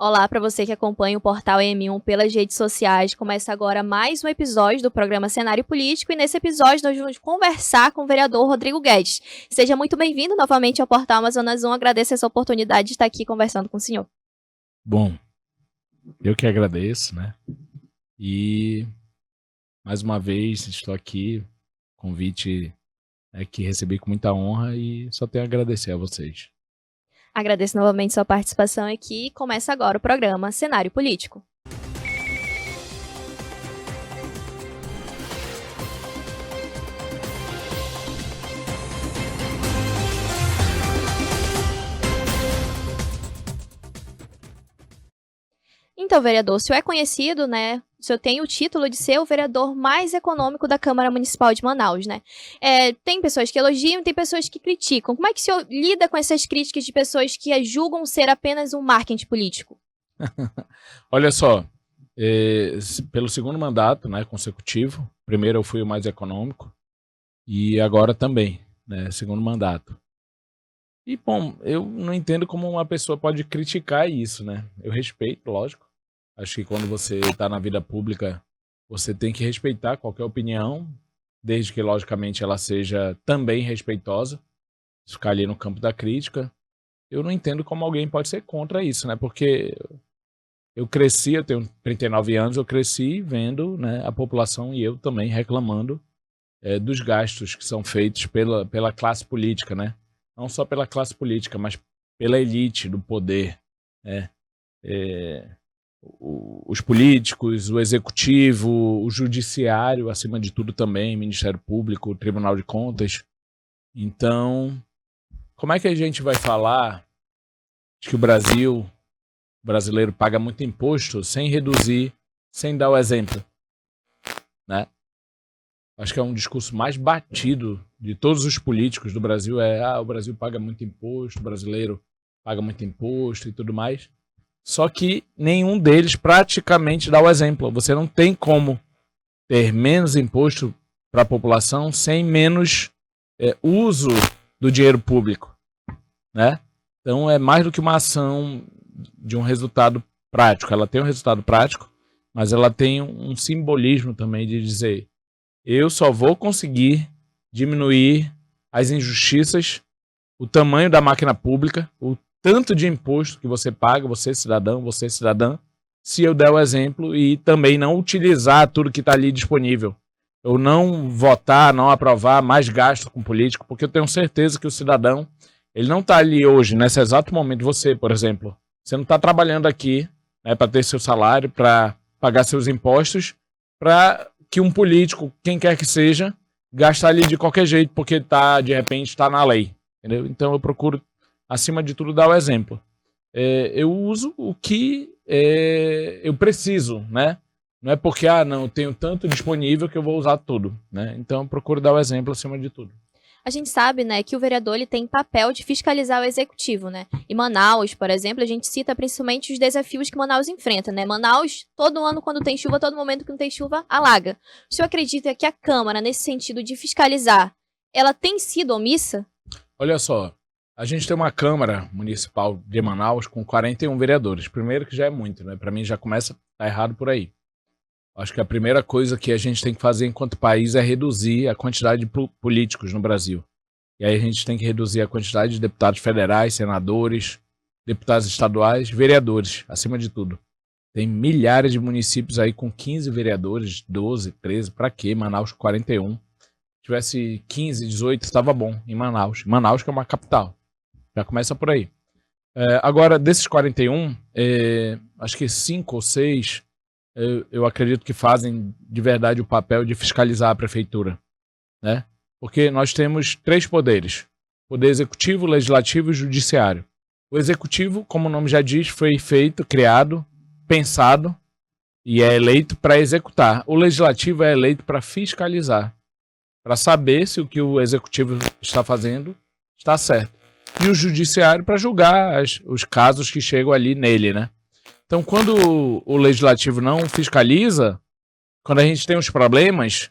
Olá para você que acompanha o portal M1 pelas redes sociais. Começa agora mais um episódio do programa Cenário Político e nesse episódio nós vamos conversar com o vereador Rodrigo Guedes. Seja muito bem-vindo novamente ao portal Amazonas 1. Agradeço essa oportunidade de estar aqui conversando com o senhor. Bom, eu que agradeço, né? E mais uma vez estou aqui, convite que recebi com muita honra e só tenho a agradecer a vocês. Agradeço novamente sua participação aqui e começa agora o programa Cenário Político. Então, vereador, o senhor é conhecido, né? O senhor tem o título de ser o vereador mais econômico da Câmara Municipal de Manaus, né? Tem pessoas que elogiam e tem pessoas que criticam. Como é que o senhor lida com essas críticas de pessoas que julgam ser apenas um marketing político? Olha só, pelo segundo mandato, né, consecutivo, primeiro eu fui o mais econômico e agora também, né, segundo mandato. E, bom, eu não entendo como uma pessoa pode criticar isso, né? Eu respeito, lógico. Acho que quando você está na vida pública, você tem que respeitar qualquer opinião, desde que, logicamente, ela seja também respeitosa, ficar ali no campo da crítica. Eu não entendo como alguém pode ser contra isso, né? Porque eu cresci, eu tenho 39 anos, eu cresci vendo, né, a população e eu também reclamando dos gastos que são feitos pela classe política, né? Não só pela classe política, mas pela elite do poder, né? Os políticos, o executivo, o judiciário, acima de tudo também, Ministério Público, o Tribunal de Contas. Então, como é que a gente vai falar de que o brasileiro paga muito imposto sem reduzir, sem dar o exemplo, né? Acho que é um discurso mais batido de todos os políticos do Brasil, o Brasil paga muito imposto, o brasileiro paga muito imposto e tudo mais. Só que nenhum deles praticamente dá o exemplo. Você não tem como ter menos imposto para a população sem menos uso do dinheiro público, né? Então é mais do que uma ação de um resultado prático. Ela tem um resultado prático, mas ela tem um simbolismo também de dizer: eu só vou conseguir diminuir as injustiças, o tamanho da máquina pública, o tanto de imposto que você paga, você cidadã, se eu der o exemplo e também não utilizar tudo que está ali disponível. Eu não votar, não aprovar mais gasto com político, porque eu tenho certeza que o cidadão, ele não está ali hoje, nesse exato momento. Você, por exemplo, você não está trabalhando aqui, né, para ter seu salário, para pagar seus impostos, para que um político, quem quer que seja, gaste ali de qualquer jeito, porque de repente está na lei. Entendeu? Então eu procuro, acima de tudo, dar o exemplo. Eu uso o que eu preciso, né? Não é porque, eu tenho tanto disponível que eu vou usar tudo, né? Então eu procuro dar o exemplo acima de tudo. A gente sabe, né, que o vereador ele tem papel de fiscalizar o executivo, né? Em Manaus, por exemplo, a gente cita principalmente os desafios que Manaus enfrenta, né? Manaus, todo ano quando tem chuva, todo momento que não tem chuva, alaga. O senhor acredita que a Câmara, nesse sentido de fiscalizar, ela tem sido omissa? Olha só, a gente tem uma Câmara Municipal de Manaus com 41 vereadores. Primeiro que já é muito, né? Para mim já começa a errado por aí. Acho que a primeira coisa que a gente tem que fazer enquanto país é reduzir a quantidade de políticos no Brasil. E aí a gente tem que reduzir a quantidade de deputados federais, senadores, deputados estaduais, vereadores, acima de tudo. Tem milhares de municípios aí com 15 vereadores, 12, 13, para quê? Manaus 41. Se tivesse 15, 18, estava bom em Manaus. Manaus que é uma capital. Já começa por aí. Agora, desses 41, acho que 5 ou 6... Eu acredito que fazem de verdade o papel de fiscalizar a prefeitura, né? Porque nós temos 3 poderes: poder executivo, legislativo e judiciário. O executivo, como o nome já diz, foi feito, criado, pensado e é eleito para executar. O legislativo é eleito para fiscalizar, para saber se o que o executivo está fazendo está certo. E o judiciário para julgar os casos que chegam ali nele, né? Então, quando o legislativo não fiscaliza, quando a gente tem os problemas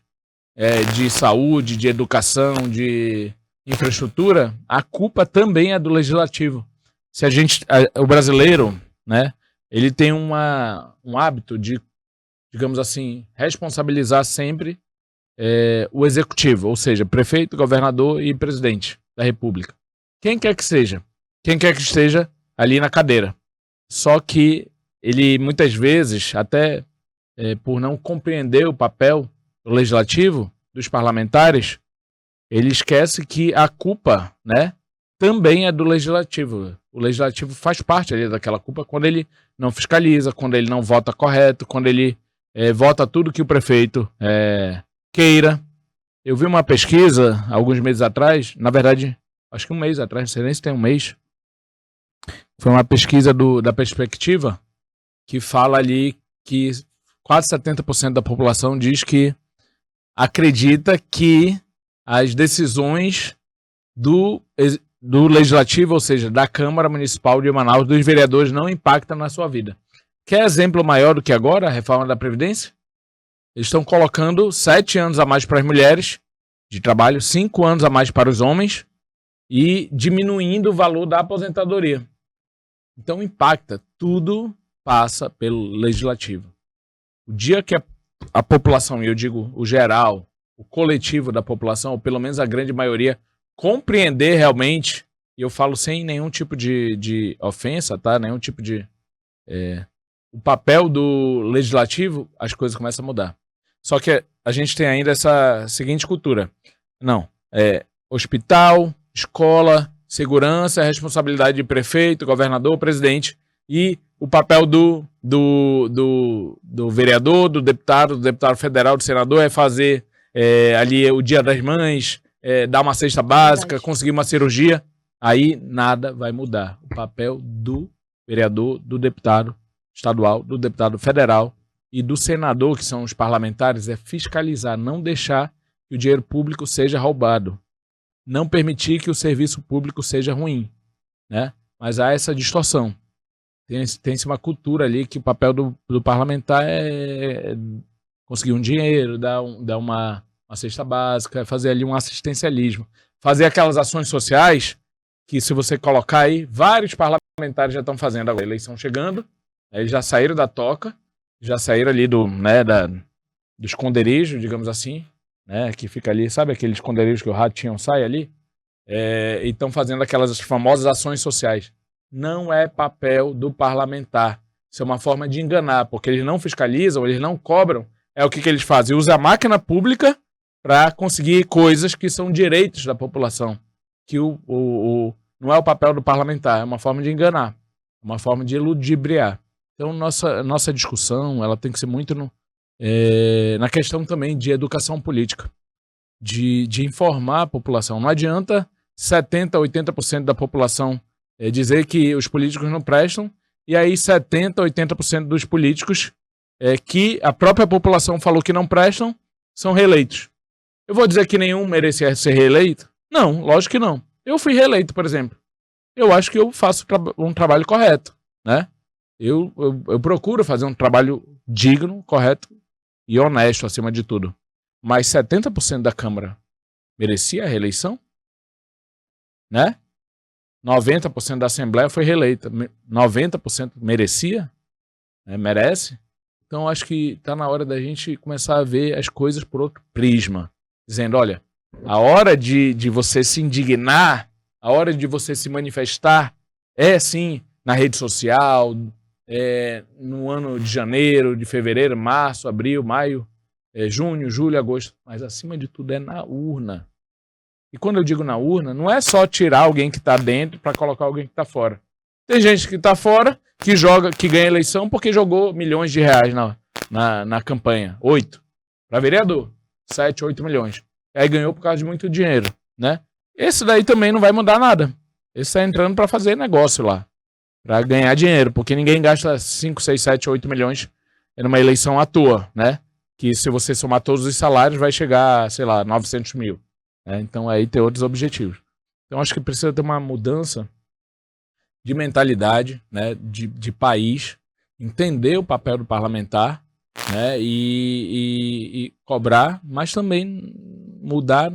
de saúde, de educação, de infraestrutura, a culpa também é do legislativo. Se o brasileiro, né, ele tem um hábito de, digamos assim, responsabilizar sempre o executivo, ou seja, prefeito, governador e presidente da República. Quem quer que seja. Quem quer que esteja ali na cadeira. Só que ele, muitas vezes, até por não compreender o papel do legislativo, dos parlamentares, ele esquece que a culpa, né, também é do legislativo. O legislativo faz parte ali daquela culpa quando ele não fiscaliza, quando ele não vota correto, quando ele vota tudo que o prefeito queira. Eu vi uma pesquisa alguns meses atrás, na verdade, acho que um mês atrás, não sei nem se tem um mês. Foi uma pesquisa da Perspectiva que fala ali que quase 70% da população diz que acredita que as decisões do Legislativo, ou seja, da Câmara Municipal de Manaus, dos vereadores, não impactam na sua vida. Quer exemplo maior do que agora, a reforma da Previdência? Eles estão colocando 7 anos a mais para as mulheres de trabalho, 5 anos a mais para os homens e diminuindo o valor da aposentadoria. Então impacta, tudo passa pelo Legislativo. O dia que a população, e eu digo o geral, o coletivo da população, ou pelo menos a grande maioria, compreender realmente, e eu falo sem nenhum tipo de ofensa, tá? Nenhum tipo de... o papel do Legislativo, as coisas começam a mudar. Só que a gente tem ainda essa seguinte cultura. Não, hospital, escola, segurança, responsabilidade de prefeito, governador, presidente, e o papel do vereador, do deputado federal, do senador é fazer ali o Dia das Mães, dar uma cesta básica, Verdade. conseguir uma cirurgia. Aí nada vai mudar. O papel do vereador, do deputado estadual, do deputado federal e do senador, que são os parlamentares, é fiscalizar, não deixar que o dinheiro público seja roubado. Não permitir que o serviço público seja ruim, né? Mas há essa distorção. Tem-se uma cultura ali que o papel do parlamentar é conseguir um dinheiro, dar uma cesta básica, fazer ali um assistencialismo. Fazer aquelas ações sociais que, se você colocar aí, vários parlamentares já estão fazendo agora. A eleição chegando, eles já saíram da toca, já saíram ali do esconderijo, digamos assim, né, que fica ali, sabe aquele esconderijo que o ratinho sai ali? E estão fazendo aquelas famosas ações sociais. Não é papel do parlamentar. Isso é uma forma de enganar, porque eles não fiscalizam, eles não cobram. É o que eles fazem? Usa a máquina pública para conseguir coisas que são direitos da população. Que não é o papel do parlamentar, é uma forma de enganar, uma forma de ludibriar. Então, nossa discussão ela tem que ser muito na questão também de educação política, de informar a população. Não adianta 70%, 80% da população dizer que os políticos não prestam, e aí 70%, 80% dos políticos que a própria população falou que não prestam, são reeleitos. Eu vou dizer que nenhum merecia ser reeleito? Não, lógico que não. Eu fui reeleito, por exemplo. Eu acho que eu faço um trabalho correto, né? Eu procuro fazer um trabalho digno, correto e honesto, acima de tudo. Mas 70% da Câmara merecia a reeleição? Né? 90% da Assembleia foi reeleita. 90% merecia? Merece? Então acho que está na hora da gente começar a ver as coisas por outro prisma. Dizendo, olha, a hora de você se indignar, a hora de você se manifestar é sim na rede social, no ano de janeiro, de fevereiro, março, abril, maio, junho, julho, agosto. Mas acima de tudo é na urna. E quando eu digo na urna, não é só tirar alguém que está dentro para colocar alguém que está fora. Tem gente que está fora, que ganha eleição porque jogou milhões de reais na campanha. 8. Para vereador. 7, 8 milhões. Aí ganhou por causa de muito dinheiro, né? Esse daí também não vai mudar nada. Esse está entrando para fazer negócio lá. Para ganhar dinheiro. Porque ninguém gasta 5, 6, 7, 8 milhões numa eleição à toa, né? Que se você somar todos os salários vai chegar, sei lá, 900 mil. Então aí tem outros objetivos. Então acho que precisa ter uma mudança de mentalidade, né, de país, entender o papel do parlamentar, né, e cobrar, mas também mudar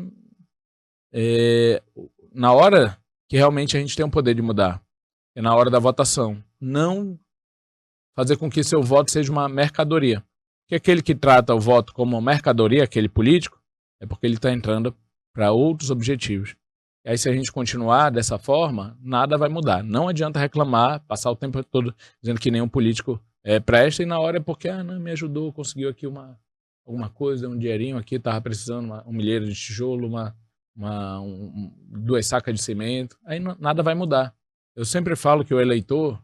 na hora que realmente a gente tem o poder de mudar. É na hora da votação. Não fazer com que seu voto seja uma mercadoria. Porque aquele que trata o voto como mercadoria, aquele político, é porque ele está entrando para outros objetivos. E aí, se a gente continuar dessa forma, nada vai mudar. Não adianta reclamar, passar o tempo todo dizendo que nenhum político presta, e na hora é porque, não, me ajudou, conseguiu aqui alguma coisa, um dinheirinho aqui, estava precisando, um milheiro de tijolo, 2 sacas de cimento. Aí nada vai mudar. Eu sempre falo que o eleitor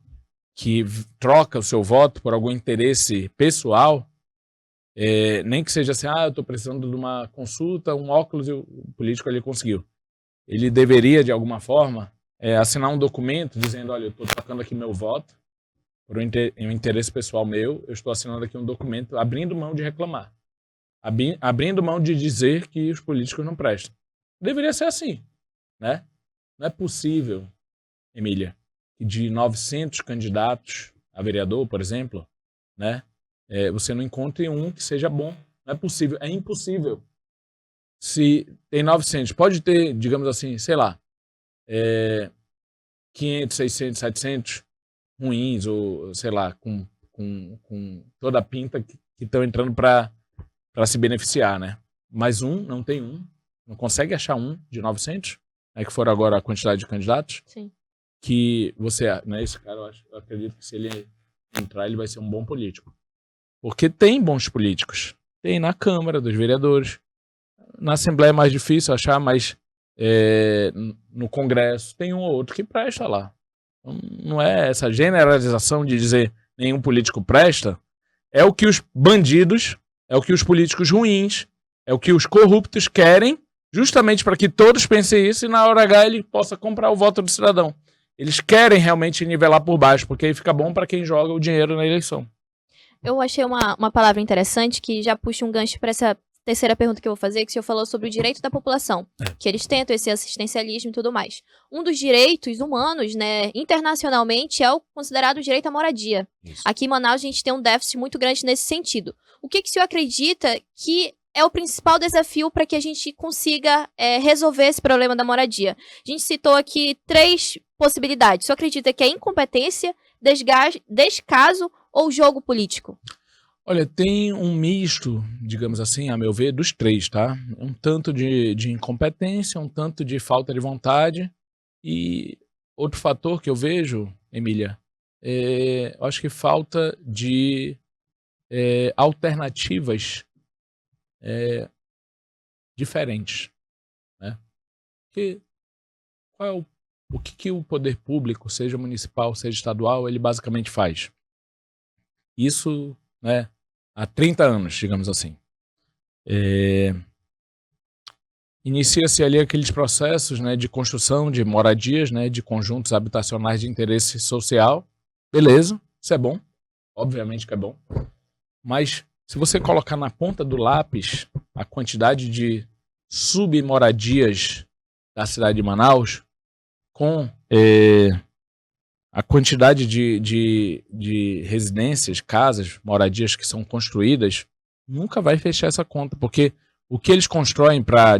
que troca o seu voto por algum interesse pessoal, nem que seja assim, eu estou precisando de uma consulta, um óculos, e o político ali conseguiu. Ele deveria, de alguma forma, assinar um documento dizendo, olha, eu estou trocando aqui meu voto por um interesse pessoal meu, eu estou assinando aqui um documento abrindo mão de reclamar, abrindo mão de dizer que os políticos não prestam. Deveria ser assim, né? Não é possível, Emília, que de 900 candidatos a vereador, por exemplo, né, você não encontre um que seja bom. Não é possível, é impossível. Se tem 900, pode ter, digamos assim, sei lá, 500, 600, 700 ruins, ou sei lá, com toda a pinta que estão entrando para se beneficiar, né? Mas não tem um, não consegue achar um de 900, que foram agora a quantidade de candidatos. Sim. Que você, né, esse cara, eu acredito que se ele entrar, ele vai ser um bom político. Porque tem bons políticos. Tem na Câmara dos Vereadores. Na Assembleia é mais difícil achar, mas no Congresso tem um ou outro que presta lá. Não é essa generalização de dizer nenhum político presta. É o que os bandidos, é o que os políticos ruins, é o que os corruptos querem, justamente para que todos pensem isso e na hora H ele possa comprar o voto do cidadão. Eles querem realmente nivelar por baixo, porque aí fica bom para quem joga o dinheiro na eleição. Eu achei uma palavra interessante que já puxa um gancho para essa terceira pergunta que eu vou fazer, que o senhor falou sobre o direito da população, que eles tentam esse assistencialismo e tudo mais. Um dos direitos humanos, né, internacionalmente, é o considerado o direito à moradia. Isso. Aqui em Manaus a gente tem um déficit muito grande nesse sentido. O que o senhor acredita que é o principal desafio para que a gente consiga resolver esse problema da moradia? A gente citou aqui 3 possibilidades. O senhor acredita que é incompetência, descaso ou jogo político? Olha, tem um misto, digamos assim, a meu ver, dos 3, tá? Um tanto de incompetência, um tanto de falta de vontade. E outro fator que eu vejo, Emília, eu acho que falta de alternativas diferentes, né? Porque qual é o que o poder público, seja municipal, seja estadual, ele basicamente faz? Isso, né, há 30 anos, digamos assim. Inicia-se ali aqueles processos, né, de construção de moradias, né, de conjuntos habitacionais de interesse social. Beleza, isso é bom, obviamente que é bom. Mas se você colocar na ponta do lápis a quantidade de submoradias da cidade de Manaus, com a quantidade de residências, casas, moradias que são construídas, nunca vai fechar essa conta, porque o que eles constroem para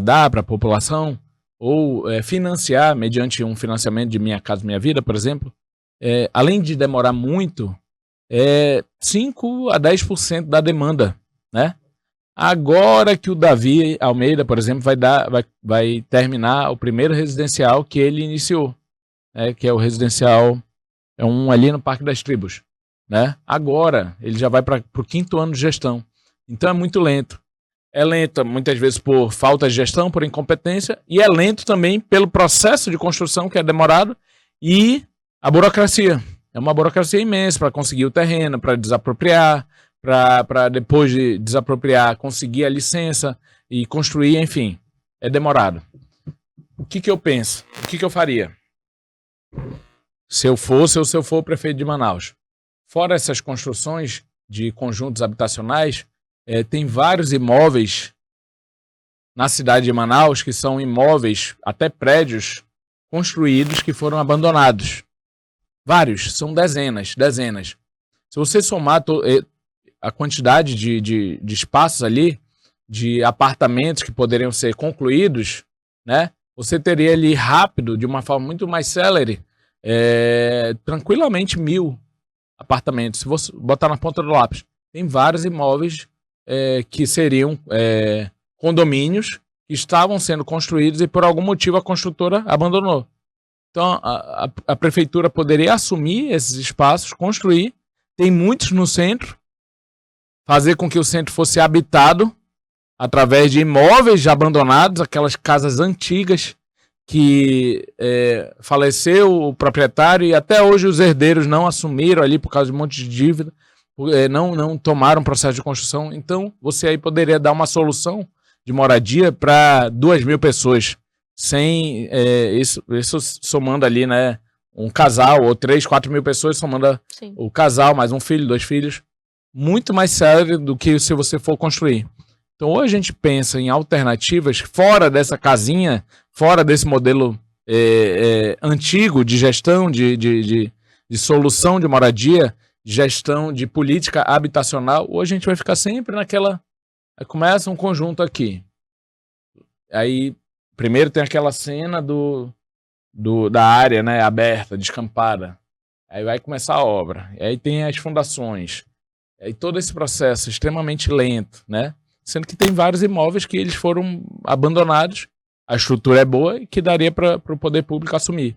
dar para a população, ou financiar, mediante um financiamento de Minha Casa Minha Vida, por exemplo, além de demorar muito, 5 a 10% da demanda, né? Agora que o Davi Almeida, por exemplo, vai terminar o primeiro residencial que ele iniciou, que é o residencial, um ali no Parque das Tribos, né? Agora ele já vai para o 5º ano de gestão. Então é muito lento. É lento muitas vezes por falta de gestão, por incompetência, e é lento também pelo processo de construção, que é demorado, e a burocracia. É uma burocracia imensa para conseguir o terreno, para desapropriar, para depois de desapropriar, conseguir a licença e construir, enfim, é demorado. O que eu penso? O que eu faria? Se eu for o prefeito de Manaus. Fora essas construções de conjuntos habitacionais, tem vários imóveis na cidade de Manaus que são imóveis, até prédios construídos que foram abandonados. Vários, são dezenas. Se você somar a quantidade de espaços ali, de apartamentos que poderiam ser concluídos, né? Você teria ali rápido, de uma forma muito mais célere, tranquilamente 1.000 apartamentos. Se você botar na ponta do lápis, tem vários imóveis que seriam condomínios que estavam sendo construídos e por algum motivo a construtora abandonou. Então a prefeitura poderia assumir esses espaços, construir, tem muitos no centro, fazer com que o centro fosse habitado através de imóveis já abandonados, aquelas casas antigas que faleceu o proprietário e até hoje os herdeiros não assumiram ali por causa de um monte de dívida, não tomaram processo de construção. Então você aí poderia dar uma solução de moradia para 2.000 pessoas, sem isso somando ali, né, um casal, ou 3.000, 4.000 pessoas, somando o casal, mais um filho, 2 filhos, muito mais sério do que se você for construir. Então, ou a gente pensa em alternativas fora dessa casinha, fora desse modelo antigo de gestão, de solução de moradia, gestão de política habitacional, ou a gente vai ficar sempre naquela... Aí começa um conjunto aqui. Aí, primeiro tem aquela cena da área, né, aberta, descampada. Aí vai começar a obra. E aí tem as fundações. E aí todo esse processo extremamente lento, né? Sendo que tem vários imóveis que eles foram abandonados, a estrutura é boa e que daria para o poder público assumir.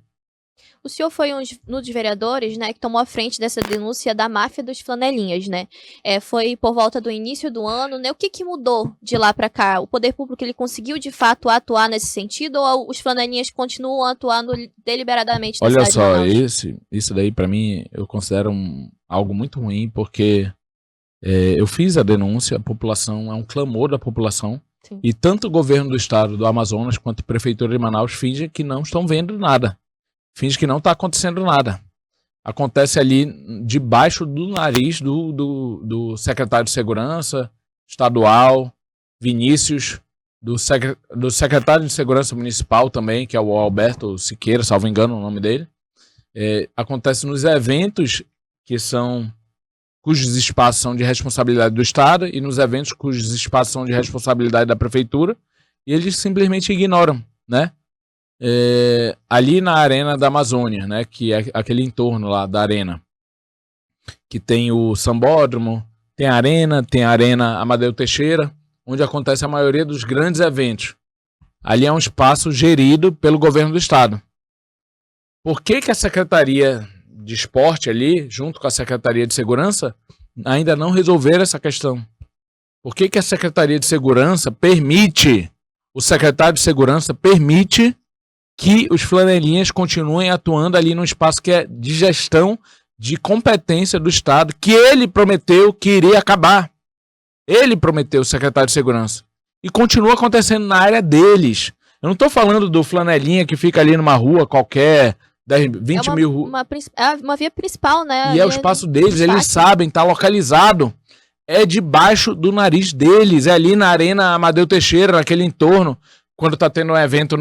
O senhor foi um dos vereadores, né, que tomou a frente dessa denúncia da máfia dos flanelinhas, né? Foi por volta do início do ano, né? O que mudou de lá para cá? O poder público ele conseguiu de fato atuar nesse sentido ou os flanelinhas continuam atuando deliberadamente na cidade de Manaus? Olha só, isso daí para mim eu considero algo muito ruim, porque eu fiz a denúncia, a população, é um clamor da população. Sim. E tanto o governo do estado do Amazonas quanto a prefeitura de Manaus fingem que não estão vendo nada. Finge que não está acontecendo nada. Acontece ali debaixo do nariz do secretário de Segurança estadual, Vinícius, do secretário de Segurança Municipal também, que é o Alberto Siqueira, salvo engano o nome dele. Acontece nos eventos cujos espaços são de responsabilidade do Estado e nos eventos cujos espaços são de responsabilidade da Prefeitura, e eles simplesmente ignoram, né? Ali na Arena da Amazônia, né, que é aquele entorno lá da arena, que tem o Sambódromo, tem a Arena Amadeu Teixeira, onde acontece a maioria dos grandes eventos. Ali é um espaço gerido pelo governo do estado. Por que a Secretaria de Esporte ali, junto com a Secretaria de Segurança, ainda não resolveram essa questão? Por que a Secretaria de Segurança permite, o secretário de Segurança permite que os flanelinhas continuem atuando ali num espaço que é de gestão de competência do Estado, que ele prometeu que iria acabar. Ele prometeu, o secretário de Segurança. E continua acontecendo na área deles. Eu não estou falando do flanelinha que fica ali numa rua qualquer, 10, 20 mil ruas. Uma via principal, né? E é o espaço deles, eles sabem, está localizado. É debaixo do nariz deles, é ali na Arena Amadeu Teixeira, naquele entorno. Quando tá tendo um evento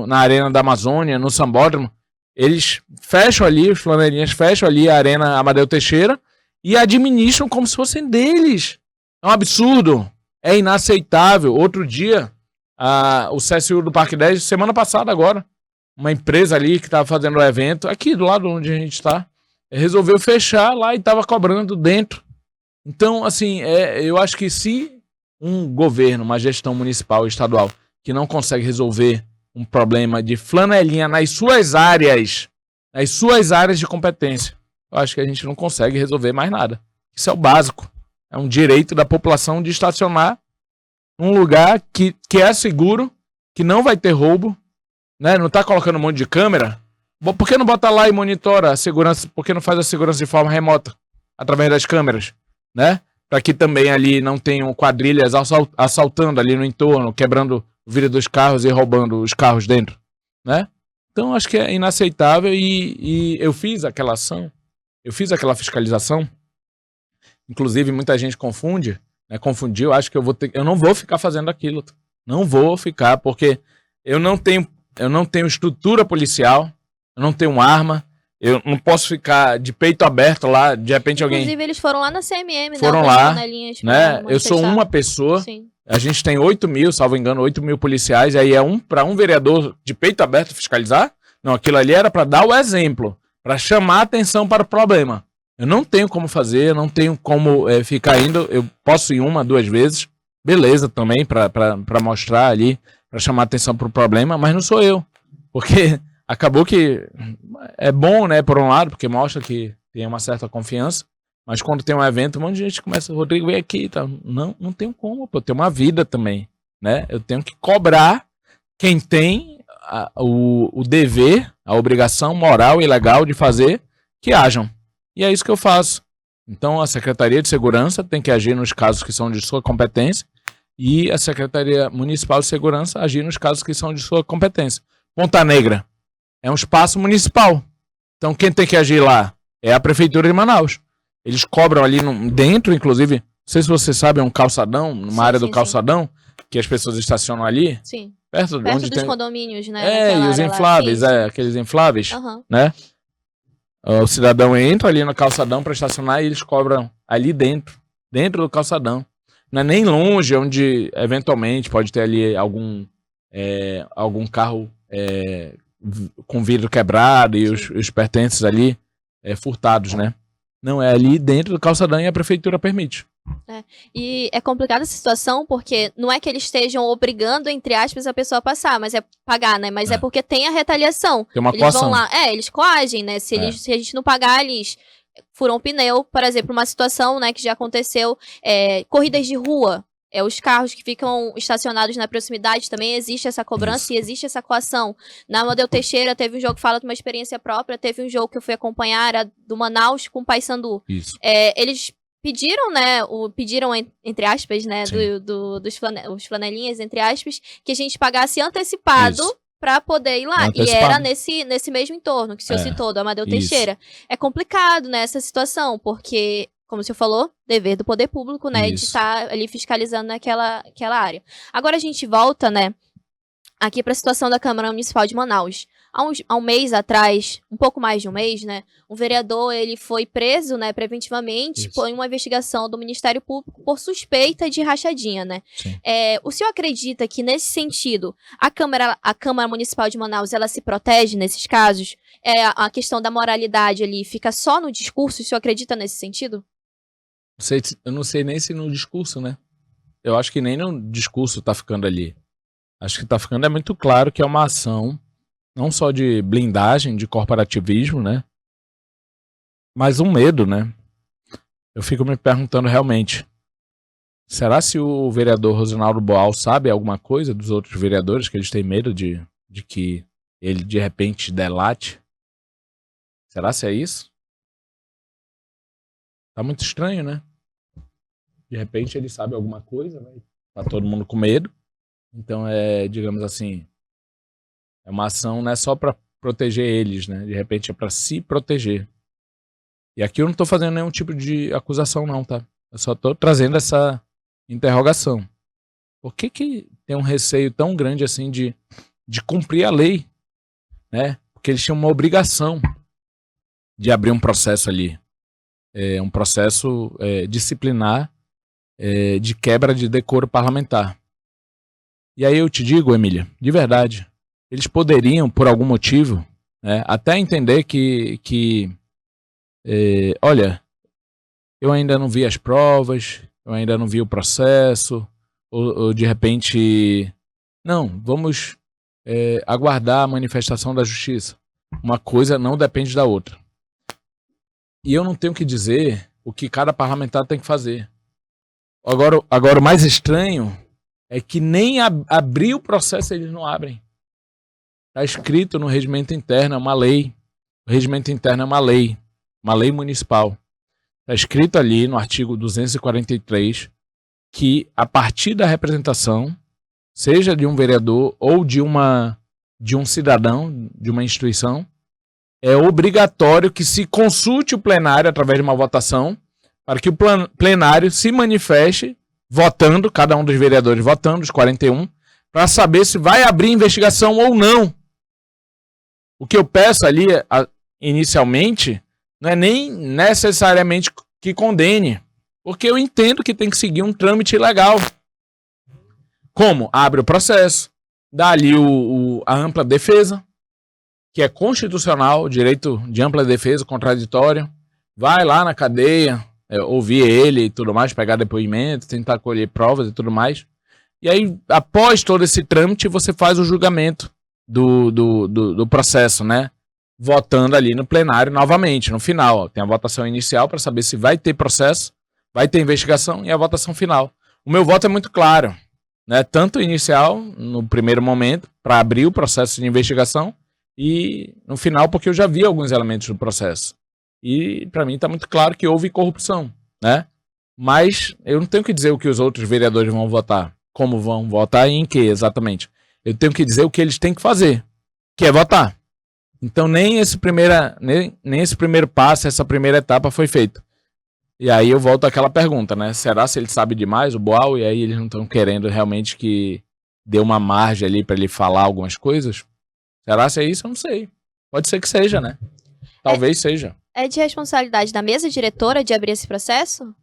na Arena da Amazônia, no Sambódromo, eles fecham ali, os flanelinhas fecham ali a Arena Amadeu Teixeira e administram como se fossem deles. É um absurdo, é inaceitável. Outro dia, o CSU do Parque 10, semana passada agora, uma empresa ali que estava fazendo o evento, aqui do lado onde a gente está, resolveu fechar lá e estava cobrando dentro. Então, assim, eu acho que se um governo, uma gestão municipal e estadual, que não consegue resolver um problema de flanelinha nas suas áreas de competência, eu acho que a gente não consegue resolver mais nada. Isso é o básico. É um direito da população de estacionar num lugar que é seguro, que não vai ter roubo, né? Não tá colocando um monte de câmera. Por que não bota lá e monitora a segurança? Por que não faz a segurança de forma remota, através das câmeras, né? Para que também ali não tenham quadrilhas assaltando ali no entorno, quebrando o vidro dos carros e roubando os carros dentro, né? Então acho que é inaceitável e eu fiz aquela ação, eu fiz aquela fiscalização. Inclusive muita gente confunde, né? Confundiu, acho que eu não vou ficar fazendo aquilo, não vou ficar porque eu não tenho estrutura policial, eu não tenho arma. Eu não posso ficar de peito aberto lá, de repente alguém... Inclusive, eles foram lá na CMM, foram lá, né? Eu sou uma pessoa, sim. A gente tem 8.000, salvo engano, 8.000 policiais, aí para um vereador de peito aberto fiscalizar? Não, aquilo ali era para dar o exemplo, para chamar atenção para o problema. Eu não tenho como fazer, eu não tenho como ficar indo, eu posso ir 1, 2 vezes, beleza também, para mostrar ali, para chamar atenção para o problema, mas não sou eu. Porque acabou que é bom, né, por um lado, porque mostra que tem uma certa confiança, mas quando tem um evento, um monte de gente começa, Rodrigo, vem aqui e tal. Não tenho como, pô, eu tenho uma vida também, né? Eu tenho que cobrar quem tem o dever, a obrigação moral e legal de fazer, que hajam. E é isso que eu faço. Então, a Secretaria de Segurança tem que agir nos casos que são de sua competência e a Secretaria Municipal de Segurança agir nos casos que são de sua competência. Ponta Negra é um espaço municipal. Então, quem tem que agir lá é a Prefeitura de Manaus. Eles cobram ali dentro, inclusive, não sei se você sabe, é um calçadão, numa área do calçadão, que as pessoas estacionam ali. Sim. Perto dos tem... condomínios, né? E os infláveis, aqueles infláveis, uhum. né? O cidadão entra ali no calçadão para estacionar e eles cobram ali dentro do calçadão. Não é nem longe, onde eventualmente pode ter ali algum carro com vidro quebrado e os pertences ali furtados, né? Não, é ali dentro do calçadão e a prefeitura permite. E é complicada essa situação porque não é que eles estejam obrigando, entre aspas, a pessoa a passar, mas é pagar, né? Mas é porque tem a retaliação. Tem uma eles coação. Vão lá, eles coagem, né? Se a gente não pagar, eles furam o pneu. Por exemplo, uma situação, né, que já aconteceu, corridas de rua. Os carros que ficam estacionados na proximidade, também existe essa cobrança e existe essa coação. Na Amadeu Teixeira teve um jogo, fala de uma experiência própria, teve um jogo que eu fui acompanhar, era do Manaus com o Paysandu. Isso. Eles pediram, né, pediram, entre aspas, né, os flanelinhas, entre aspas, que a gente pagasse antecipado para poder ir lá. E era nesse mesmo entorno que o senhor citou, do Amadeu Teixeira. É complicado, né, essa situação, porque... Como o senhor falou, dever do poder público, né, de estar ali fiscalizando naquela área. Agora a gente volta, né, aqui para a situação da Câmara Municipal de Manaus. Há um mês atrás, um pouco mais de um mês, né, um vereador, ele foi preso, né, preventivamente por uma investigação do Ministério Público por suspeita de rachadinha, né. O senhor acredita que, nesse sentido, a Câmara Municipal de Manaus, ela se protege nesses casos? A questão da moralidade ali fica só no discurso? O senhor acredita nesse sentido? Eu não sei nem se no discurso, né? Eu acho que nem no discurso tá ficando ali. Acho que tá ficando muito claro que é uma ação não só de blindagem, de corporativismo, né? Mas um medo, né? Eu fico me perguntando realmente, será se o vereador Rosinaldo Boal sabe alguma coisa dos outros vereadores que eles têm medo de que ele de repente delate? Será se é isso? Tá muito estranho, né? De repente ele sabe alguma coisa, né? Tá todo mundo com medo. Então digamos assim, é uma ação não é só para proteger eles, né? De repente é para se proteger. E aqui eu não tô fazendo nenhum tipo de acusação não, tá? Eu só tô trazendo essa interrogação. Por que tem um receio tão grande assim de cumprir a lei, né? Porque eles tinham uma obrigação de abrir um processo ali. Um processo disciplinar de quebra de decoro parlamentar. E aí eu te digo, Emília, de verdade, eles poderiam, por algum motivo, né, até entender que olha, eu ainda não vi as provas, eu ainda não vi o processo, ou de repente, não, vamos aguardar a manifestação da justiça. Uma coisa não depende da outra. E eu não tenho que dizer o que cada parlamentar tem que fazer. Agora o mais estranho é que nem abrir o processo eles não abrem. Está escrito no regimento interno, é uma lei. O regimento interno é uma lei municipal. Está escrito ali no artigo 243 que a partir da representação, seja de um vereador ou de um cidadão, de uma instituição, é obrigatório que se consulte o plenário através de uma votação para que o plenário se manifeste votando, cada um dos vereadores votando, os 41, para saber se vai abrir investigação ou não. O que eu peço ali, inicialmente, não é nem necessariamente que condene, porque eu entendo que tem que seguir um trâmite legal. Como? Abre o processo, dá ali a ampla defesa, que é constitucional, direito de ampla defesa, contraditório, vai lá na cadeia, ouvir ele e tudo mais, pegar depoimento, tentar colher provas e tudo mais. E aí, após todo esse trâmite, você faz o julgamento do processo, né? Votando ali no plenário novamente, no final. Tem a votação inicial para saber se vai ter processo, vai ter investigação e a votação final. O meu voto é muito claro, né? Tanto inicial, no primeiro momento, para abrir o processo de investigação, e no final, porque eu já vi alguns elementos do processo. E para mim está muito claro que houve corrupção, né? Mas eu não tenho que dizer o que os outros vereadores vão votar, como vão votar e em que exatamente. Eu tenho que dizer o que eles têm que fazer, que é votar. Então nem esse primeiro passo, essa primeira etapa foi feita. E aí eu volto àquela pergunta, né? Será se ele sabe demais, o Boal, e aí eles não estão querendo realmente que dê uma margem ali para ele falar algumas coisas? Será se é isso? Eu não sei. Pode ser que seja, né? Talvez seja. É de responsabilidade da mesa diretora de abrir esse processo?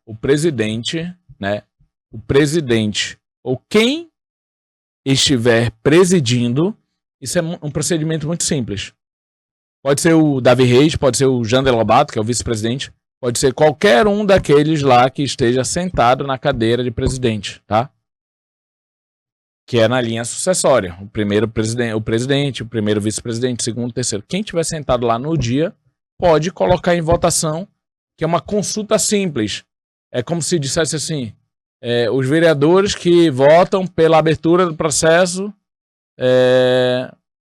O presidente, né? O presidente, ou quem estiver presidindo, isso é um procedimento muito simples. Pode ser o Davi Reis, pode ser o Jander Lobato, que é o vice-presidente, pode ser qualquer um daqueles lá que esteja sentado na cadeira de presidente, tá? Que é na linha sucessória. O primeiro presidente, o primeiro vice-presidente, o segundo, o terceiro. Quem estiver sentado lá no dia pode colocar em votação, que é uma consulta simples. É como se dissesse assim, os vereadores que votam pela abertura do processo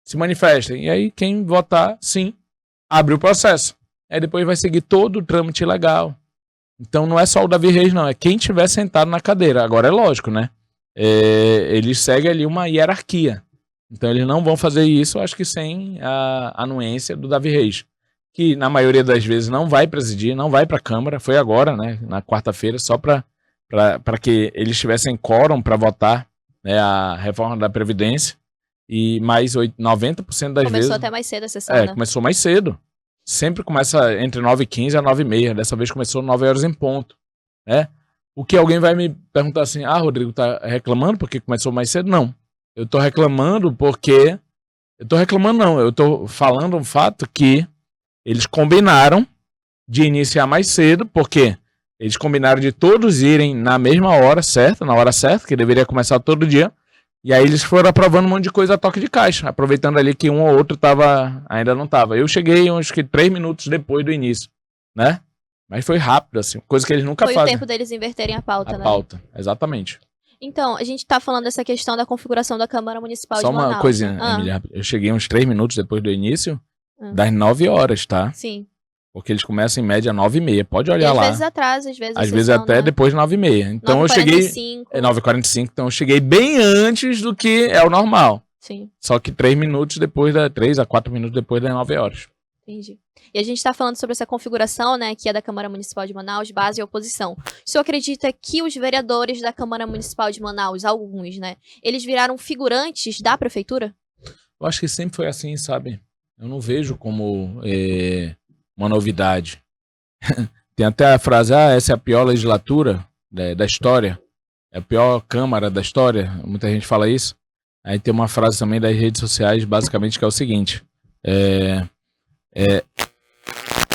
se manifestem. E aí quem votar sim, abre o processo. Aí depois vai seguir todo o trâmite legal. Então não é só o Davi Reis, não. É quem estiver sentado na cadeira. Agora é lógico, né? Eles seguem ali uma hierarquia. Então eles não vão fazer isso, acho que sem a anuência do Davi Reis, que na maioria das vezes não vai presidir, não vai para a Câmara. Foi agora, né, na quarta-feira, só para que eles tivessem quórum para votar, né, a reforma da Previdência. E mais 90% das vezes... Começou até mais cedo a sessão, né? Começou mais cedo. Sempre começa entre 9h15 a 9h30. Dessa vez começou 9 horas em ponto, né? O que alguém vai me perguntar assim, Rodrigo, tá reclamando porque começou mais cedo? Não. Eu tô reclamando porque... Eu tô falando um fato que eles combinaram de iniciar mais cedo, porque eles combinaram de todos irem na mesma hora certa, na hora certa, que deveria começar todo dia, e aí eles foram aprovando um monte de coisa a toque de caixa, aproveitando ali que um ou outro ainda não tava. Eu cheguei, acho que 3 minutos depois do início, né? Mas foi rápido, assim, coisa que eles nunca fazem. Foi o tempo deles inverterem a pauta, né? A pauta, exatamente. Então, a gente tá falando dessa questão da configuração da Câmara Municipal de Manaus. Só uma coisinha, Emília. Eu cheguei uns 3 minutos depois do início, das 9 horas, tá? Sim. Porque eles começam em média 9h30. Pode olhar lá. Às vezes atrasa, às vezes até depois 9h30. Então eu cheguei... 9h45. Então eu cheguei bem antes do que é o normal. Sim. Só que 3 a 4 minutos depois das 9 horas. Entendi. E a gente está falando sobre essa configuração, né, que é da Câmara Municipal de Manaus, base e oposição. O senhor acredita que os vereadores da Câmara Municipal de Manaus, alguns, né, eles viraram figurantes da prefeitura? Eu acho que sempre foi assim, sabe? Eu não vejo como uma novidade. Tem até a frase, essa é a pior legislatura da história. É a pior Câmara da história. Muita gente fala isso. Aí tem uma frase também das redes sociais, basicamente, que é o seguinte.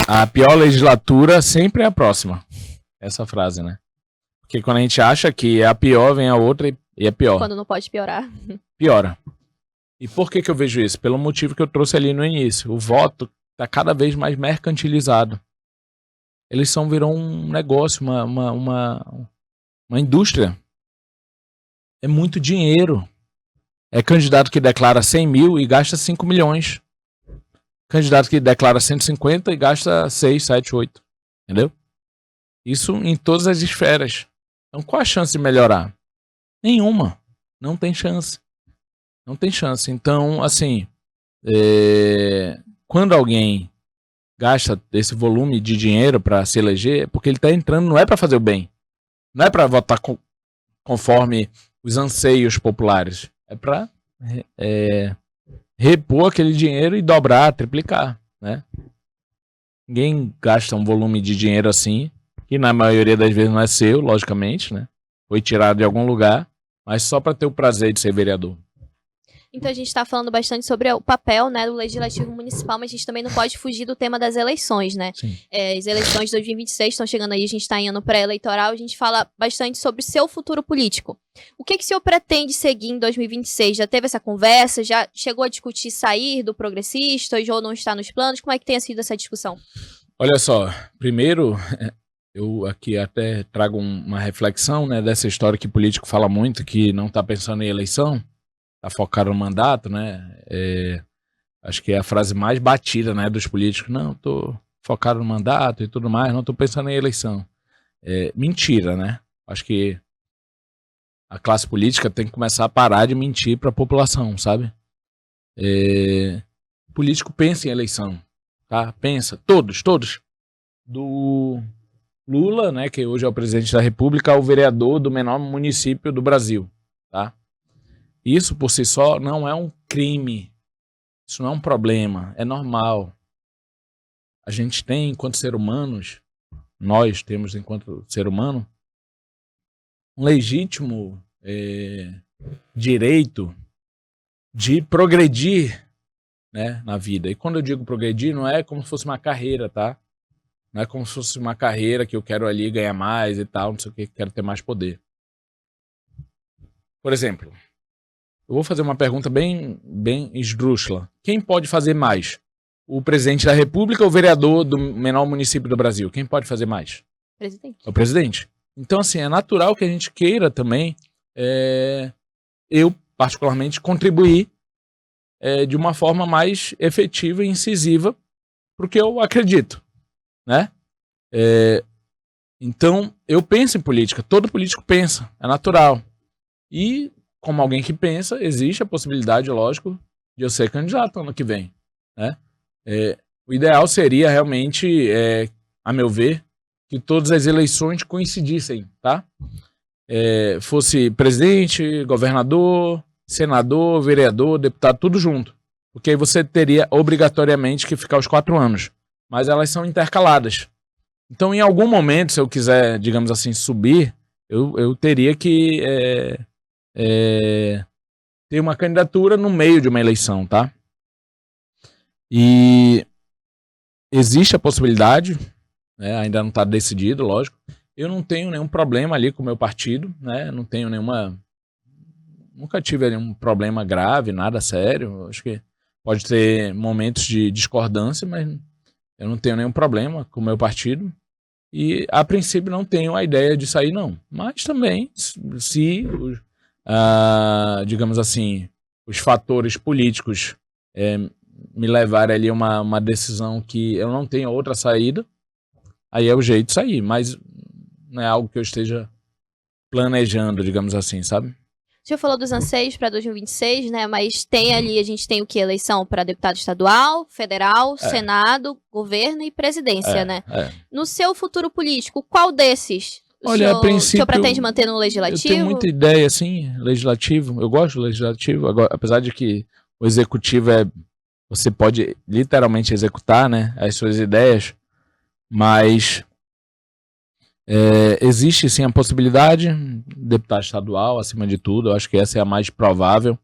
A pior legislatura sempre é a próxima. Essa frase, né? Porque quando a gente acha que é a pior, vem a outra e é pior. Quando não pode piorar. Piora. E por que eu vejo isso? Pelo motivo que eu trouxe ali no início. O voto está cada vez mais mercantilizado. Eleição virou um negócio, uma indústria. É muito dinheiro. É candidato que declara 100 mil e gasta 5 milhões. Candidato que declara 150 e gasta 6, 7, 8. Entendeu? Isso em todas as esferas. Então qual a chance de melhorar? Nenhuma. Não tem chance. Não tem chance. Então, assim, quando alguém gasta esse volume de dinheiro para se eleger, é porque ele está entrando, não é para fazer o bem. Não é para votar conforme os anseios populares. É para repor aquele dinheiro e dobrar, triplicar, né? Ninguém gasta um volume de dinheiro assim, que na maioria das vezes não é seu, logicamente, né? Foi tirado de algum lugar, mas só para ter o prazer de ser vereador. Então a gente está falando bastante sobre o papel, né, do Legislativo Municipal, mas a gente também não pode fugir do tema das eleições, né? Sim. As eleições de 2026 estão chegando aí, a gente está em ano pré-eleitoral, a gente fala bastante sobre o seu futuro político. O que o senhor pretende seguir em 2026? Já teve essa conversa? Já chegou a discutir sair do Progressistas ou não está nos planos? Como é que tem sido essa discussão? Olha só, primeiro, eu aqui até trago uma reflexão, né, dessa história que político fala muito, que não está pensando em eleição, está focado no mandato, né? Acho que é a frase mais batida, né, dos políticos. Não, estou focado no mandato e tudo mais, não estou pensando em eleição. Mentira, né? Acho que a classe política tem que começar a parar de mentir para a população, sabe? O político pensa em eleição, tá? Pensa, todos. Do Lula, né, que hoje é o presidente da República, ao vereador do menor município do Brasil, tá? Isso por si só não é um crime, isso não é um problema, é normal. A gente tem, enquanto ser humanos, nós temos, enquanto ser humano, um legítimo direito de progredir, né, na vida. E quando eu digo progredir, não é como se fosse uma carreira, tá? Não é como se fosse uma carreira que eu quero ali ganhar mais e tal, não sei o que, quero ter mais poder. Por exemplo, eu vou fazer uma pergunta bem esdrúxula. Quem pode fazer mais? O presidente da República ou o vereador do menor município do Brasil? Quem pode fazer mais? Presidente. É o presidente. Então, assim, é natural que a gente queira também, eu particularmente, contribuir de uma forma mais efetiva e incisiva porque eu acredito, né? Então, eu penso em política, todo político pensa, é natural. E, como alguém que pensa, existe a possibilidade, lógico, de eu ser candidato ano que vem, né? O ideal seria realmente, a meu ver, que todas as eleições coincidissem, tá? Fosse presidente, governador, senador, vereador, deputado, tudo junto. Porque aí você teria obrigatoriamente que ficar os 4 anos. Mas elas são intercaladas. Então, em algum momento, se eu quiser, digamos assim, subir, eu teria que ter uma candidatura no meio de uma eleição, tá? E existe a possibilidade, né, ainda não está decidido, lógico. Eu não tenho nenhum problema ali com o meu partido, né? Não tenho nunca tive nenhum problema grave, nada sério. Acho que pode ter momentos de discordância, mas eu não tenho nenhum problema com o meu partido. E, a princípio, não tenho a ideia de sair, não. Mas também, se digamos assim, os fatores políticos me levarem ali a uma decisão que eu não tenho outra saída, aí é o jeito de sair. Mas não é algo que eu esteja planejando, digamos assim, sabe? O senhor falou dos anseios para 2026, né? Mas tem ali, a gente tem o que? Eleição para deputado estadual, federal, Senado, governo e presidência, né? No seu futuro político, qual desses o senhor pretende manter no legislativo? Eu tenho muita ideia, assim, legislativo. Eu gosto do legislativo, agora, apesar de que o executivo você pode literalmente executar, né, as suas ideias, mas existe sim a possibilidade, deputado estadual, acima de tudo, eu acho que essa é a mais provável.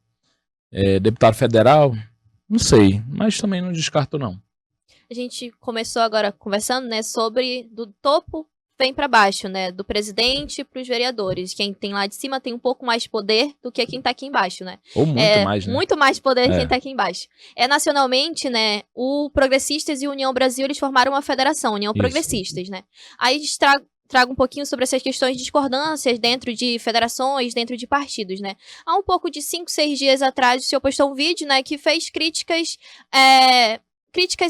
Deputado federal, não sei, mas também não descarto, não. A gente começou agora conversando, né, sobre do topo vem para baixo, né, do presidente para os vereadores. Quem tem lá de cima tem um pouco mais de poder do que quem tá aqui embaixo, né? Ou muito mais, né? Muito mais poder que quem tá aqui embaixo. Nacionalmente, né, o Progressistas e o União Brasil, eles formaram uma federação, União Progressistas, né? Aí a gente trago um pouquinho sobre essas questões de discordâncias dentro de federações, dentro de partidos, né? Há um pouco de 5, 6 dias atrás, o senhor postou um vídeo, né, que fez críticas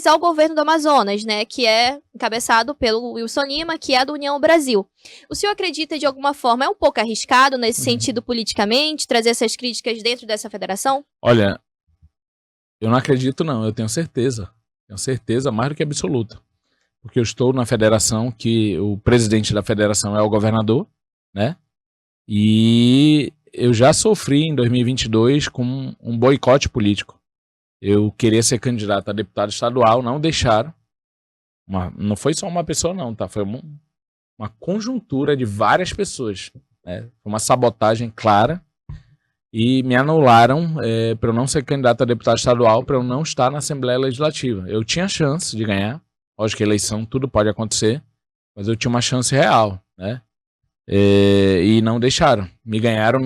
ao governo do Amazonas, né, que é encabeçado pelo Wilson Lima, que é do União Brasil. O senhor acredita, de alguma forma, é um pouco arriscado nesse sentido politicamente, trazer essas críticas dentro dessa federação? Olha, eu não acredito não, eu tenho certeza mais do que absoluta. Porque eu estou na federação que o presidente da federação é o governador, né? E eu já sofri em 2022 com um boicote político. Eu queria ser candidato a deputado estadual, não deixaram. Não foi só uma pessoa não, tá? Foi uma conjuntura de várias pessoas, né? Foi uma sabotagem clara. e me anularam para eu não ser candidato a deputado estadual, para eu não estar na Assembleia Legislativa. Eu tinha chance de ganhar, lógico que eleição tudo pode acontecer, mas eu tinha uma chance real, né? E não deixaram. Me ganharam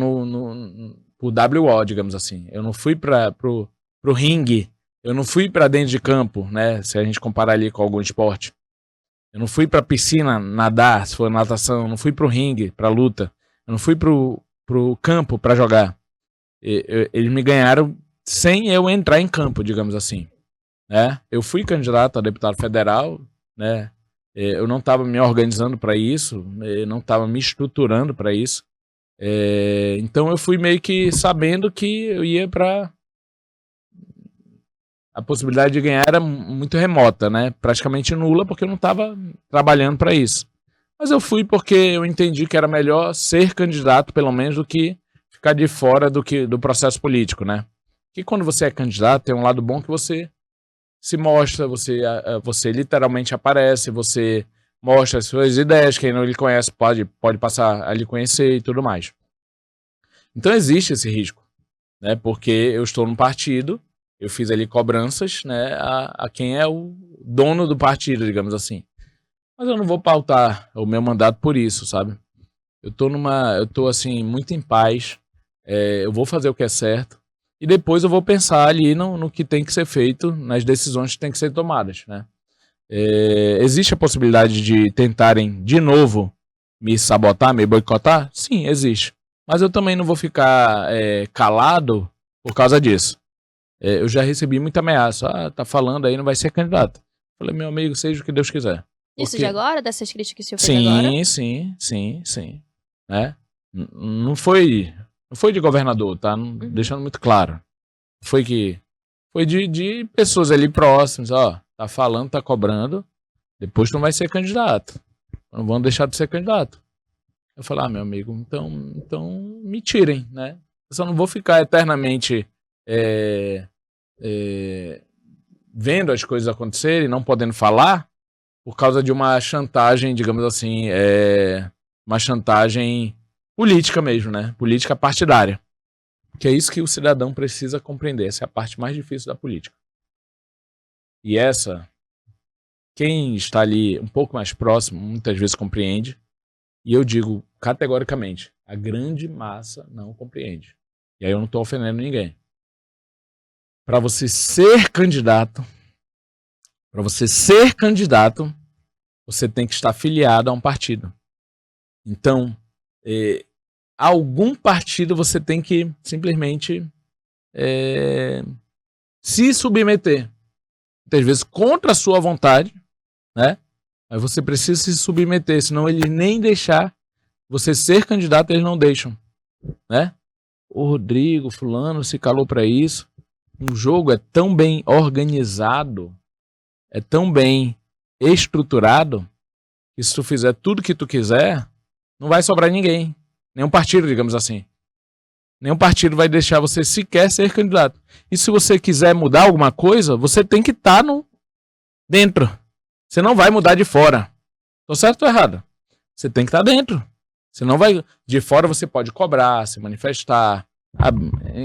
por WO, digamos assim. Eu não fui pro ringue, eu não fui para dentro de campo, né? Se a gente comparar ali com algum esporte. Eu não fui pra piscina nadar, se for natação, eu não fui pro ringue, pra luta. Eu não fui pro campo pra jogar. Eles me ganharam sem eu entrar em campo, digamos assim, né? Eu fui candidato a deputado federal, né? Eu não estava me organizando para isso, eu não estava me estruturando para isso. Então eu fui meio que sabendo que eu ia para... A possibilidade de ganhar era muito remota, né? Praticamente nula, porque eu não estava trabalhando para isso. Mas eu fui porque eu entendi que era melhor ser candidato, pelo menos, do que ficar de fora do processo político, né? Que quando você é candidato, tem um lado bom que você se mostra, você literalmente aparece, você mostra as suas ideias, quem não lhe conhece pode passar a lhe conhecer e tudo mais. Então existe esse risco, né? Porque eu estou num partido, eu fiz ali cobranças, né, a quem é o dono do partido, digamos assim. Mas eu não vou pautar o meu mandato por isso, sabe? Eu tô assim, muito em paz, eu vou fazer o que é certo, e depois eu vou pensar ali no que tem que ser feito, nas decisões que tem que ser tomadas, né? Existe a possibilidade de tentarem de novo me sabotar, me boicotar? Sim, existe. Mas eu também não vou ficar calado por causa disso. Eu já recebi muita ameaça. Tá falando aí, não vai ser candidato. Falei, meu amigo, seja o que Deus quiser. Isso de agora? Dessas críticas que o senhor fez agora? Sim. Né? Não foi de governador, tá? Deixando muito claro. Foi de pessoas ali próximas, ó. Tá falando, tá cobrando. Depois tu não vai ser candidato. Não vão deixar de ser candidato. Eu falei, meu amigo, então me tirem, né? Eu só não vou ficar eternamente vendo as coisas acontecerem, não podendo falar, por causa de uma chantagem, digamos assim, uma chantagem política mesmo, né? Política partidária. Que é isso que o cidadão precisa compreender. Essa é a parte mais difícil da política. E quem está ali um pouco mais próximo, muitas vezes compreende. E eu digo categoricamente, a grande massa não compreende. E aí eu não estou ofendendo ninguém. Para você ser candidato, você tem que estar filiado a um partido. Então, algum partido você tem que simplesmente se submeter. Muitas vezes contra a sua vontade, né? Mas você precisa se submeter, senão eles nem deixar você ser candidato, eles não deixam, né? O Rodrigo, fulano, se calou para isso. Um jogo é tão bem organizado, é tão bem estruturado, que se tu fizer tudo que tu quiser, não vai sobrar ninguém. Nenhum partido, digamos assim. Nenhum partido vai deixar você sequer ser candidato. E se você quiser mudar alguma coisa, você tem que estar dentro. Você não vai mudar de fora. Tô certo ou errado? Você tem que estar dentro. Você não vai... De fora você pode cobrar, se manifestar,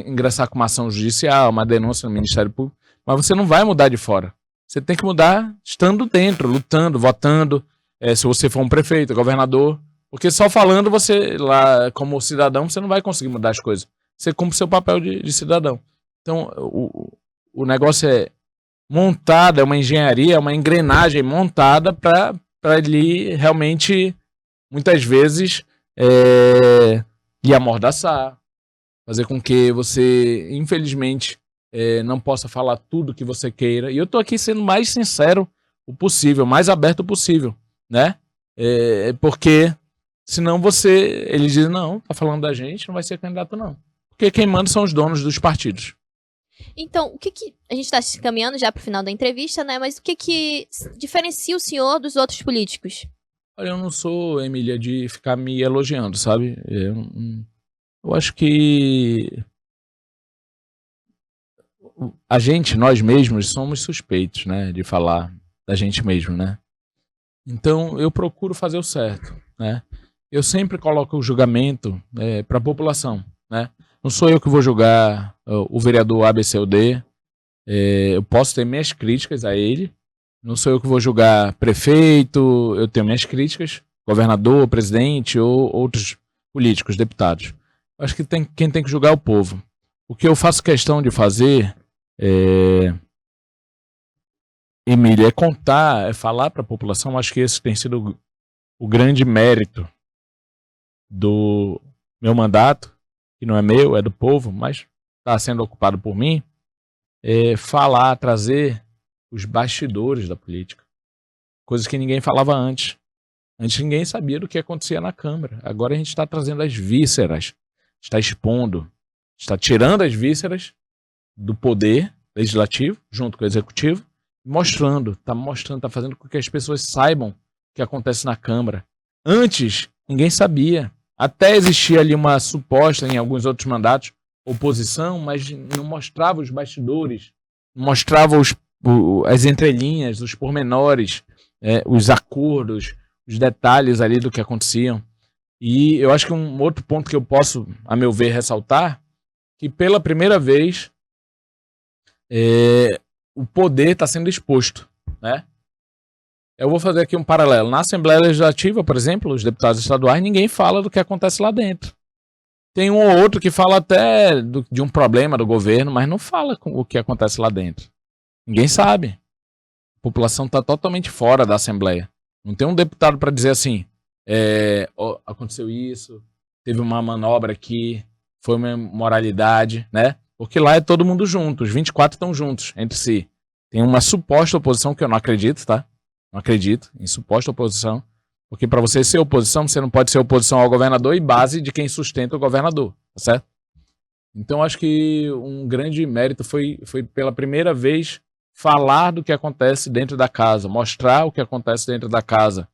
ingressar com uma ação judicial, uma denúncia no Ministério Público, mas você não vai mudar de fora. Você tem que mudar estando dentro, lutando, votando, se você for um prefeito, governador, porque só falando você, lá como cidadão, você não vai conseguir mudar as coisas. Você cumpre seu papel de cidadão. Então, o negócio é montado, é uma engenharia, é uma engrenagem montada para ele realmente, muitas vezes, lhe amordaçar, fazer com que você, infelizmente, não possa falar tudo que você queira. E eu tô aqui sendo mais sincero o possível, mais aberto possível, né? Porque senão eles dizem, não, tá falando da gente, não vai ser candidato não. Porque quem manda são os donos dos partidos. Então, o que a gente está se caminhando já para o final da entrevista, né? Mas o que diferencia o senhor dos outros políticos? Olha, eu não sou, Emília, de ficar me elogiando, sabe? Eu acho que nós mesmos, somos suspeitos, né? De falar da gente mesmo, né? Então, eu procuro fazer o certo, né? Eu sempre coloco o julgamento para a população, né? Não sou eu que vou julgar o vereador A, B, C ou D. Eu posso ter minhas críticas a ele. Não sou eu que vou julgar prefeito, eu tenho minhas críticas, governador, presidente ou outros políticos, deputados. Acho que quem tem que julgar é o povo. O que eu faço questão de fazer, Emília, é contar, é falar para a população. Acho que esse tem sido o grande mérito do meu mandato, que não é meu, é do povo, mas está sendo ocupado por mim. Falar, trazer os bastidores da política. Coisas que ninguém falava antes. Antes ninguém sabia do que acontecia na Câmara. Agora a gente está trazendo as vísceras, está expondo, está tirando as vísceras do poder legislativo, junto com o executivo, está fazendo com que as pessoas saibam o que acontece na Câmara. Antes, ninguém sabia. Até existia ali uma suposta, em alguns outros mandatos, oposição, mas não mostrava os bastidores, não mostrava as entrelinhas, os pormenores, os acordos, os detalhes ali do que aconteciam. E eu acho que um outro ponto que eu posso, a meu ver, ressaltar, que pela primeira vez o poder está sendo exposto, né? Eu vou fazer aqui um paralelo. Na Assembleia Legislativa, por exemplo, os deputados estaduais, ninguém fala do que acontece lá dentro. Tem um ou outro que fala até de um problema do governo, mas não fala o que acontece lá dentro. Ninguém sabe. A população está totalmente fora da Assembleia. Não tem um deputado para dizer assim, aconteceu isso, teve uma manobra aqui, foi uma imoralidade, né? Porque lá é todo mundo junto, os 24 estão juntos entre si. Tem uma suposta oposição que eu não acredito, tá? Não acredito em suposta oposição. Porque para você ser oposição, você não pode ser oposição ao governador e base de quem sustenta o governador, tá certo? Então acho que um grande mérito foi pela primeira vez falar do que acontece dentro da casa, mostrar o que acontece dentro da casa,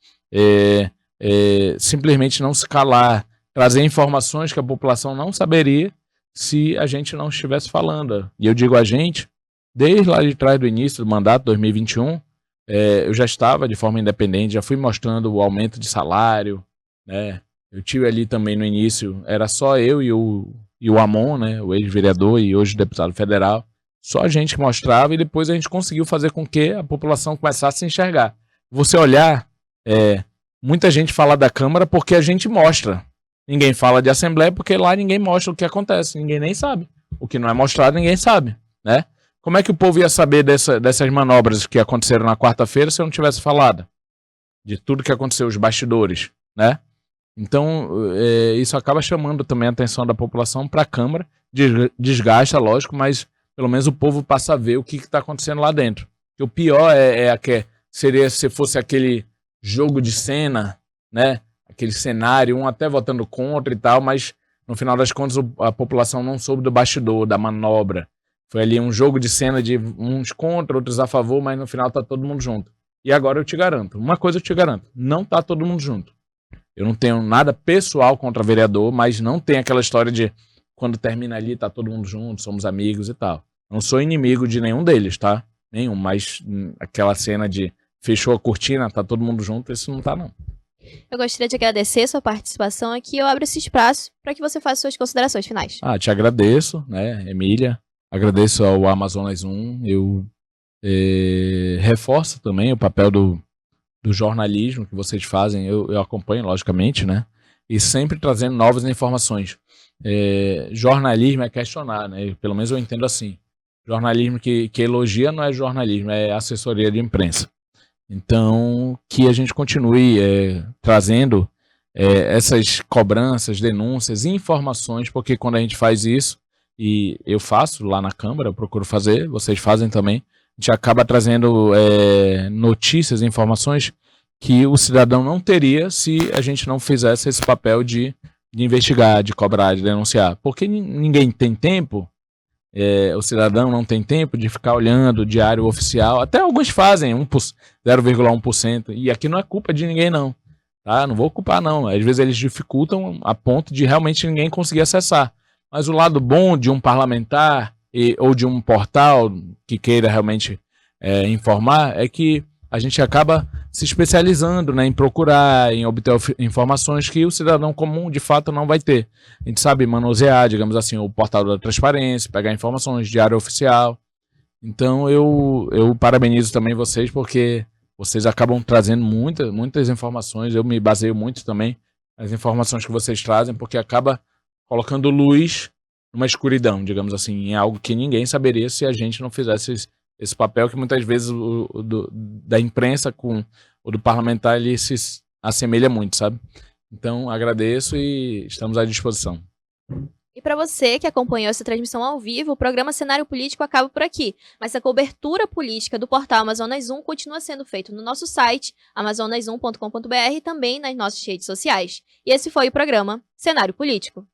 simplesmente não se calar, trazer informações que a população não saberia se a gente não estivesse falando. E eu digo a gente, desde lá de trás do início do mandato, 2021, eu já estava de forma independente, já fui mostrando o aumento de salário, né? Eu tive ali também no início, era só eu e o Amon, né? O ex-vereador e hoje deputado federal, só a gente que mostrava e depois a gente conseguiu fazer com que a população começasse a se enxergar. Você olhar, muita gente fala da Câmara porque a gente mostra. Ninguém fala de Assembleia porque lá ninguém mostra o que acontece, ninguém nem sabe. O que não é mostrado ninguém sabe, né? Como é que o povo ia saber dessas manobras que aconteceram na quarta-feira se eu não tivesse falado? De tudo que aconteceu, os bastidores, né? Então, isso acaba chamando também a atenção da população para a Câmara. Desgasta, lógico, mas pelo menos o povo passa a ver o que está acontecendo lá dentro. E o pior seria se fosse aquele jogo de cena, né? Aquele cenário, um até votando contra e tal, mas no final das contas a população não soube do bastidor, da manobra. Foi ali um jogo de cena de uns contra, outros a favor, mas no final tá todo mundo junto. E agora eu te garanto, uma coisa eu te garanto, não tá todo mundo junto. Eu não tenho nada pessoal contra vereador, mas não tem aquela história de quando termina ali tá todo mundo junto, somos amigos e tal. Não sou inimigo de nenhum deles, tá? Nenhum, mas aquela cena de fechou a cortina, tá todo mundo junto, isso não tá não. Eu gostaria de agradecer sua participação aqui, eu abro esse espaço para que você faça suas considerações finais. Te agradeço, né, Emília? Agradeço ao Amazonas 1, eu reforço também o papel do jornalismo que vocês fazem, eu acompanho, logicamente, né? E sempre trazendo novas informações. Jornalismo é questionar, né? Pelo menos eu entendo assim. Jornalismo que elogia não é jornalismo, é assessoria de imprensa. Então, que a gente continue trazendo essas cobranças, denúncias, informações, porque quando a gente faz isso, e eu faço lá na Câmara, eu procuro fazer, vocês fazem também, a gente acaba trazendo notícias, informações que o cidadão não teria se a gente não fizesse esse papel de investigar, de cobrar, de denunciar. Porque ninguém tem tempo, o cidadão não tem tempo de ficar olhando o diário oficial, até alguns fazem 0,1%, e aqui não é culpa de ninguém não, tá? Não vou culpar não, às vezes eles dificultam a ponto de realmente ninguém conseguir acessar. Mas o lado bom de um parlamentar ou de um portal que queira realmente informar é que a gente acaba se especializando, né, em procurar, em obter informações que o cidadão comum de fato não vai ter. A gente sabe manusear, digamos assim, o portal da transparência, pegar informações, diário oficial. Então eu parabenizo também vocês, porque vocês acabam trazendo muitas informações. Eu me baseio muito também nas informações que vocês trazem, porque acaba colocando luz numa escuridão, digamos assim, em algo que ninguém saberia se a gente não fizesse esse papel, que muitas vezes da imprensa com o do parlamentar ele se assemelha muito, sabe? Então agradeço e estamos à disposição. E para você que acompanhou essa transmissão ao vivo, o programa Cenário Político acaba por aqui. Mas a cobertura política do portal Amazonas 1 continua sendo feita no nosso site, amazonas1.com.br e também nas nossas redes sociais. E esse foi o programa Cenário Político.